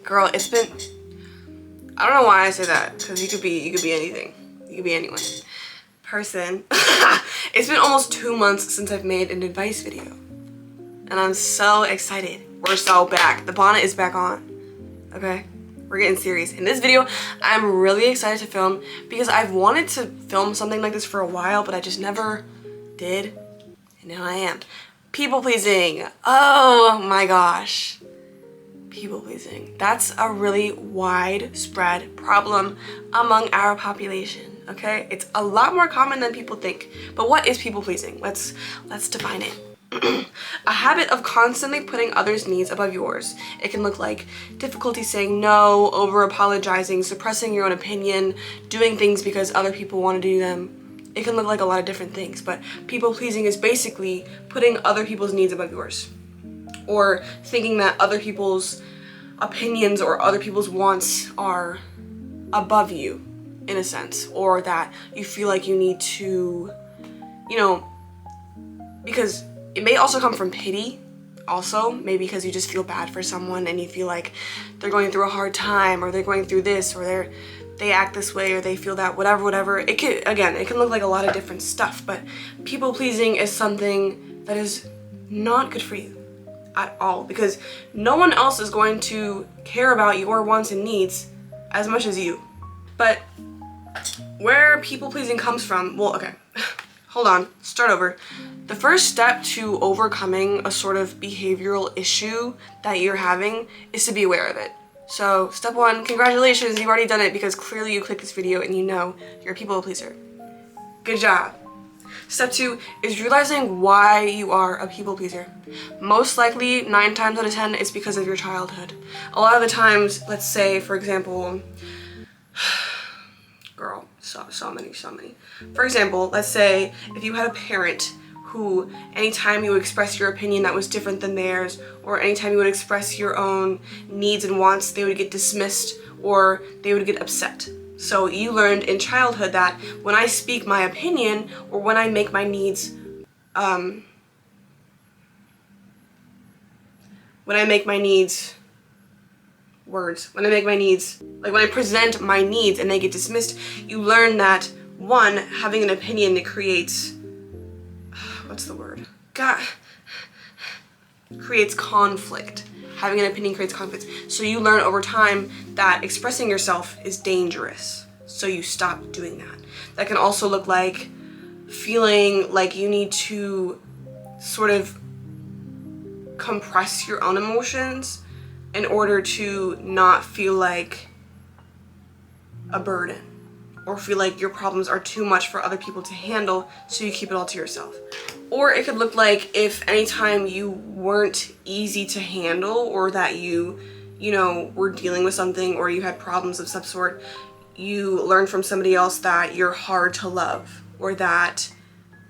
Girl, it's been, I don't know why I say that, because you could be anything. You could be anyone. Person. It's been almost 2 months since I've made an advice video. And I'm so excited. We're so back. The bonnet is back on. Okay? We're getting serious. In this video, I'm really excited to film because I've wanted to film something like this for a while, but I just never did. And now I am. People pleasing. Oh my gosh. People pleasing. That's a really widespread problem among our population, okay? It's a lot more common than people think. But what is people pleasing? Let's define it. A habit of constantly putting others' needs above yours. It can look like difficulty saying no, over apologizing, suppressing your own opinion, doing things because other people want to do them. It can look like a lot of different things, but people pleasing is basically putting other people's needs above yours, or thinking that other people's opinions or other people's wants are above you in a sense, or that you feel like you need to, you know, because it may also come from pity, also, maybe because you just feel bad for someone and you feel like they're going through a hard time, or they're going through this, or they act this way, or they feel that, whatever. It can look like a lot of different stuff, but people pleasing is something that is not good for you at all, because no one else is going to care about your wants and needs as much as you. But where people pleasing comes from, well, okay, hold on, start over. The first step to overcoming a sort of behavioral issue that you're having is to be aware of it. So step one, congratulations, you've already done it, because clearly you clicked this video and you know you're a people pleaser. Good job. Step two is realizing why you are a people pleaser. Most likely, 9 times out of 10, it's because of your childhood. A lot of the times, let's say, for example, girl, so many. For example, let's say if you had a parent who, anytime you would express your opinion that was different than theirs, or anytime you would express your own needs and wants, they would get dismissed or they would get upset. So you learned in childhood that when I speak my opinion, or when I make my needs, when I present my needs and they get dismissed, you learn that, one, having an opinion that creates, creates conflict. Having an opinion creates conflict. So you learn over time that expressing yourself is dangerous. So you stop doing that. That can also look like feeling like you need to sort of compress your own emotions in order to not feel like a burden, or feel like your problems are too much for other people to handle, so you keep it all to yourself. Or it could look like if anytime you weren't easy to handle, or that you were dealing with something, or you had problems of some sort, you learned from somebody else that you're hard to love, or that,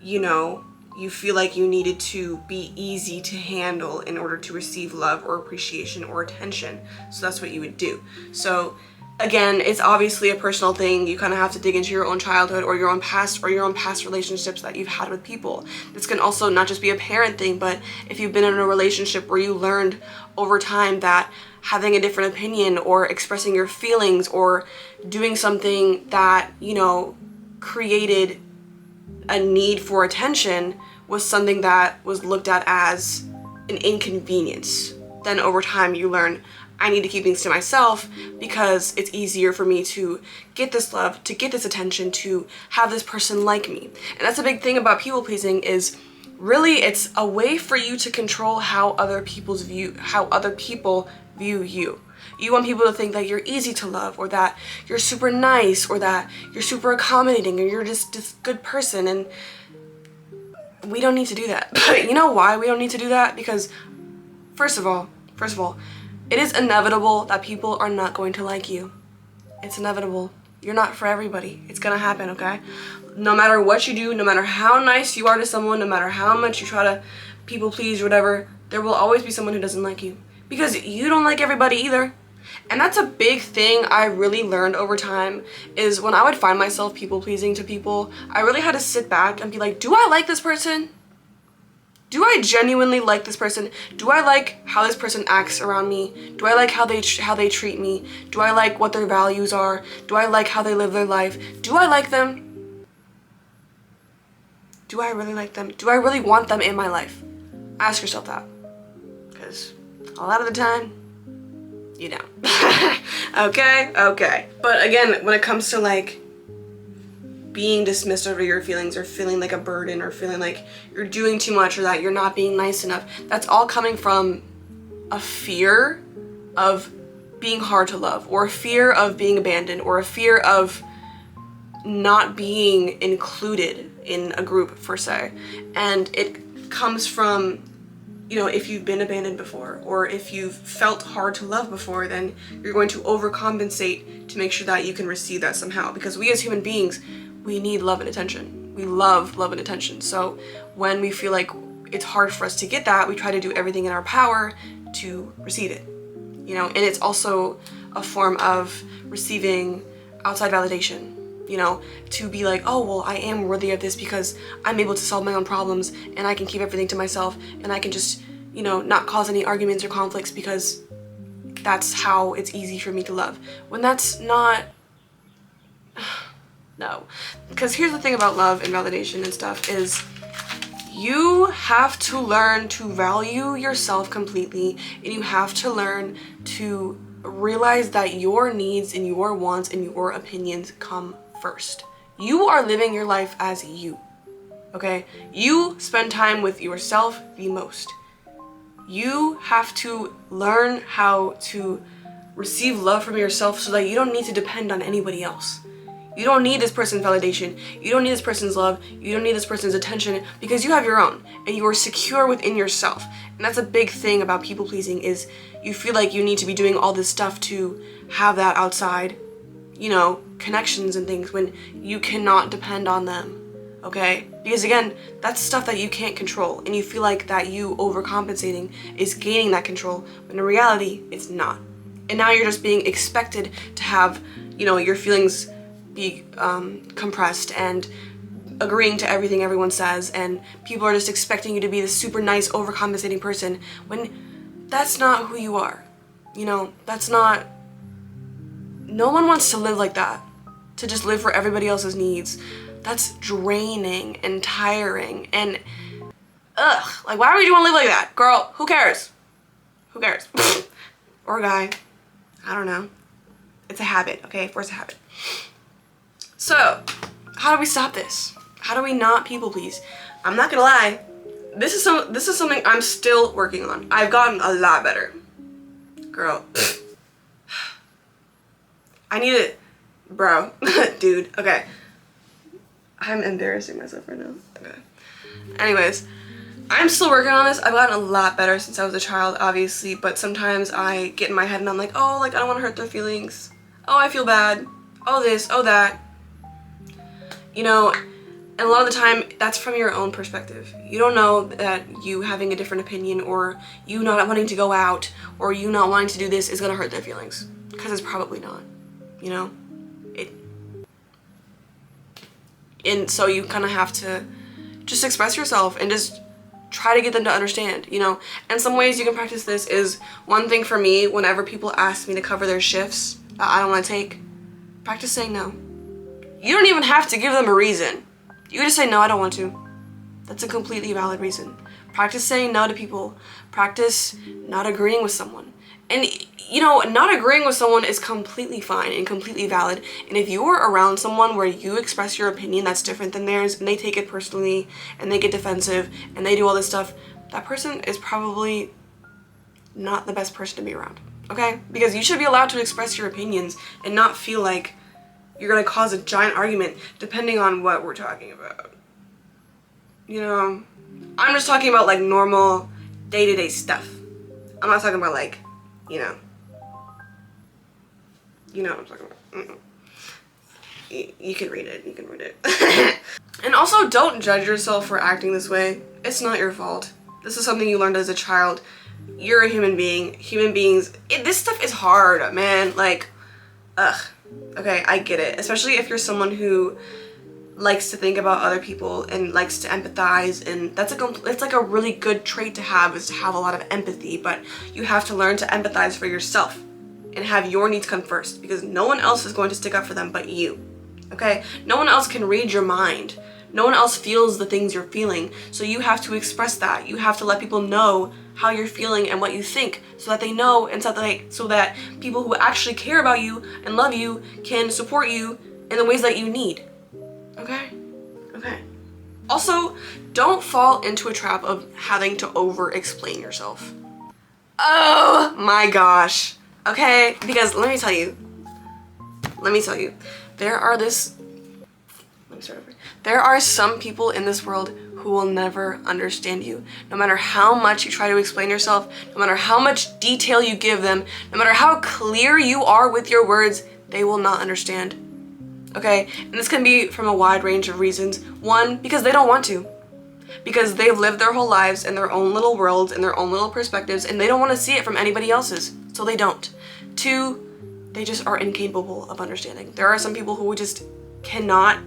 you feel like you needed to be easy to handle in order to receive love or appreciation or attention. So that's what you would do. So again, it's obviously a personal thing. You kind of have to dig into your own childhood, or your own past relationships that you've had with people. This can also not just be a parent thing, but if you've been in a relationship where you learned over time that having a different opinion, or expressing your feelings, or doing something that, created a need for attention was something that was looked at as an inconvenience. Then over time you learn, I need to keep things to myself because it's easier for me to get this love, to get this attention, to have this person like me. And that's a big thing about people pleasing, is really it's a way for you to control how other people view you. You want people to think that you're easy to love, or that you're super nice, or that you're super accommodating, or you're just this good person. And we don't need to do that. But you know why we don't need to do that? Because first of all, it is inevitable that people are not going to like you. It's inevitable. You're not for everybody. It's gonna happen, okay? No matter what you do, no matter how nice you are to someone, no matter how much you try to people please or whatever, there will always be someone who doesn't like you. Because you don't like everybody either. And that's a big thing I really learned over time, is when I would find myself people pleasing to people, I really had to sit back and be like, do I like this person? Do I genuinely like this person? Do I like how this person acts around me? Do I like how they treat me? Do I like what their values are? Do I like how they live their life? Do I like them? Do I really like them? Do I really want them in my life? Ask yourself that. Because a lot of the time, you don't. Okay. But again, when it comes to like being dismissed over your feelings or feeling like a burden or feeling like you're doing too much or that you're not being nice enough, that's all coming from a fear of being hard to love, or a fear of being abandoned, or a fear of not being included in a group per se. And it comes from, you know, if you've been abandoned before, or if you've felt hard to love before, then you're going to overcompensate to make sure that you can receive that somehow. Because we as human beings, we need love and attention. We love love and attention. So when we feel like it's hard for us to get that, we try to do everything in our power to receive it. You know, and it's also a form of receiving outside validation. You know, to be like, oh, well, I am worthy of this because I'm able to solve my own problems and I can keep everything to myself and I can just, you know, not cause any arguments or conflicts because that's how it's easy for me to love. When that's not... No. Because here's the thing about love and validation and stuff is you have to learn to value yourself completely, and you have to learn to realize that your needs and your wants and your opinions come first. You are living your life as you, okay? You spend time with yourself the most. You have to learn how to receive love from yourself so that you don't need to depend on anybody else. You don't need this person's validation. You don't need this person's love. You don't need this person's attention because you have your own and you are secure within yourself. And that's a big thing about people pleasing is you feel like you need to be doing all this stuff to have that outside, you know, connections and things when you cannot depend on them, okay? Because again, that's stuff that you can't control and you feel like that you overcompensating is gaining that control, when in reality, it's not. And now you're just being expected to have, you know, your feelings be compressed and agreeing to everything everyone says, and people are just expecting you to be this super nice overcompensating person when that's not who you are. You know, that's not... No one wants to live like that, to just live for everybody else's needs. That's draining and tiring and like, why would you want to live like that? Girl, who cares? Who cares? Or a guy, I don't know. It's a habit, okay? Force a habit. So, how do we stop this? How do we not people please? I'm not gonna lie, this is something I'm still working on. I've gotten a lot better. Girl. I need it. Bro. Dude. Okay. I'm embarrassing myself right now. Okay. Anyways, I'm still working on this. I've gotten a lot better since I was a child, obviously, but sometimes I get in my head and I'm like, oh, like, I don't want to hurt their feelings. Oh, I feel bad. Oh, this, oh, that. You know, and a lot of the time, that's from your own perspective. You don't know that you having a different opinion or you not wanting to go out or you not wanting to do this is going to hurt their feelings. Because it's probably not, you know? And so you kind of have to just express yourself and just try to get them to understand, you know? And some ways you can practice this is, one thing for me, whenever people ask me to cover their shifts that I don't want to take, practice saying no. You don't even have to give them a reason. You can just say, no, I don't want to. That's a completely valid reason. Practice saying no to people. Practice not agreeing with someone. And, you know, not agreeing with someone is completely fine and completely valid. And if you're around someone where you express your opinion that's different than theirs and they take it personally and they get defensive and they do all this stuff, that person is probably not the best person to be around, okay? Because you should be allowed to express your opinions and not feel like you're gonna cause a giant argument depending on what we're talking about. You know, I'm just talking about like normal day-to-day stuff. I'm not talking about like, you know what I'm talking about. You can read it, you can read it. And also, don't judge yourself for acting this way. It's not your fault. This is something you learned as a child. You're a human being. Human beings, this stuff is hard, man. Like, ugh. Okay, I get it. Especially if you're someone who likes to think about other people and likes to empathize, and it's like a really good trait to have, is to have a lot of empathy, but you have to learn to empathize for yourself and have your needs come first, because no one else is going to stick up for them but you. Okay? No one else can read your mind. No one else feels the things you're feeling, so you have to express that. You have to let people know how you're feeling and what you think, so that they know, and so that people who actually care about you and love you can support you in the ways that you need. Okay? Okay. Also, don't fall into a trap of having to over-explain yourself. Oh my gosh. Okay? Because let me tell you, there are some people in this world who will never understand you. No matter how much you try to explain yourself, no matter how much detail you give them, no matter how clear you are with your words, they will not understand. Okay? And this can be from a wide range of reasons. One, because they don't want to. Because they've lived their whole lives in their own little worlds, in their own little perspectives, and they don't want to see it from anybody else's, so they don't. Two, they just are incapable of understanding. There are some people who just cannot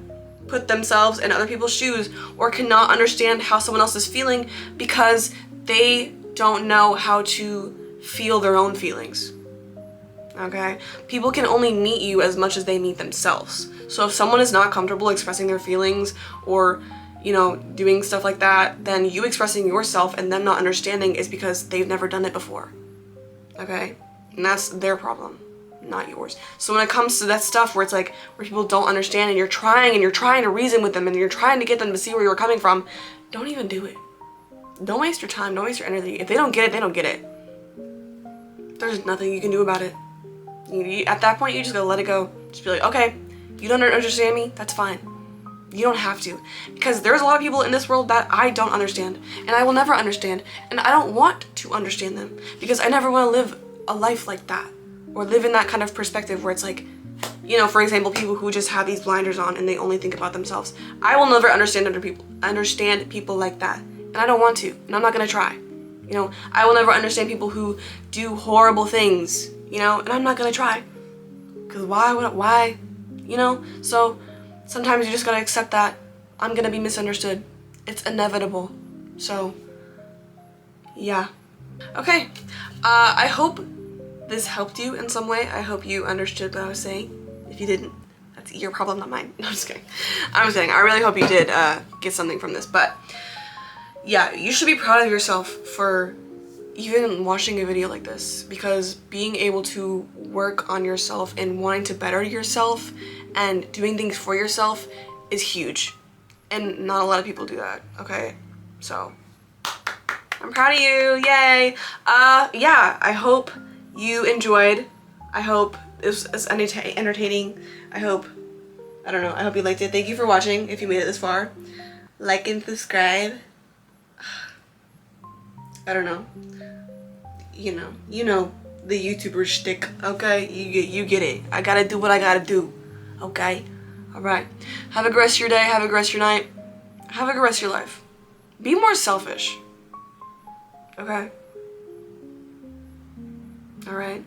put themselves in other people's shoes, or cannot understand how someone else is feeling, because they don't know how to feel their own feelings. Okay? People can only meet you as much as they meet themselves. So if someone is not comfortable expressing their feelings, or, you know, doing stuff like that, then you expressing yourself and them not understanding is because they've never done it before. Okay? And that's their problem, not yours. So when it comes to that stuff where it's like, where people don't understand, and you're trying to reason with them, and you're trying to get them to see where you're coming from, don't even do it. Don't waste your time, don't waste your energy. If they don't get it, they don't get it. There's nothing you can do about it. At that point, you just gotta let it go. Just be like, okay, you don't understand me, that's fine. You don't have to. Because there's a lot of people in this world that I don't understand, and I will never understand, and I don't want to understand them, because I never want to live a life like that, or live in that kind of perspective where it's like, you know, for example, people who just have these blinders on and they only think about themselves. I will never understand people like that, and I don't want to, and I'm not gonna try. You know, I will never understand people who do horrible things, you know, and I'm not gonna try. Because why, you know? So sometimes you just gotta accept that I'm gonna be misunderstood. It's inevitable. So, yeah. Okay, I hope this helped you in some way. I hope you understood what I was saying. If you didn't, that's your problem, not mine. No, I'm just kidding. I'm just kidding. I really hope you did get something from this. But yeah, you should be proud of yourself for even watching a video like this, because being able to work on yourself and wanting to better yourself and doing things for yourself is huge. And not a lot of people do that, okay? So, I'm proud of you, yay! Yeah, I hope you enjoyed. I hope this was entertaining. I hope you liked it. Thank you for watching if you made it this far. Like and subscribe. I don't know. You know the YouTuber shtick, okay? You get it. I gotta do what I gotta do, okay? Alright. Have a good rest of your day, have a good rest of your night. Have a good rest of your life. Be more selfish. Okay? Alright?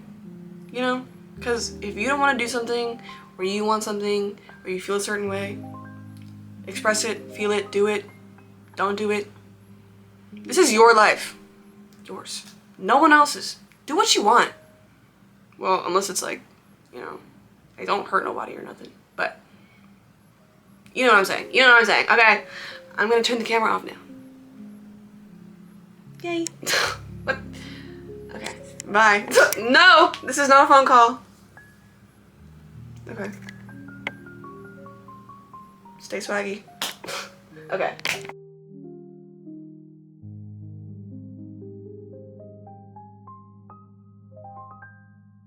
You know? Because if you don't want to do something, or you want something, or you feel a certain way, express it, feel it, do it. Don't do it. This is your life. Yours. No one else's. Do what you want. Well, unless it's like, you know, they don't hurt nobody or nothing. But, you know what I'm saying. You know what I'm saying. Okay. I'm going to turn the camera off now. Yay. What? Okay. Bye. No! This is not a phone call. Okay. Stay swaggy. Okay.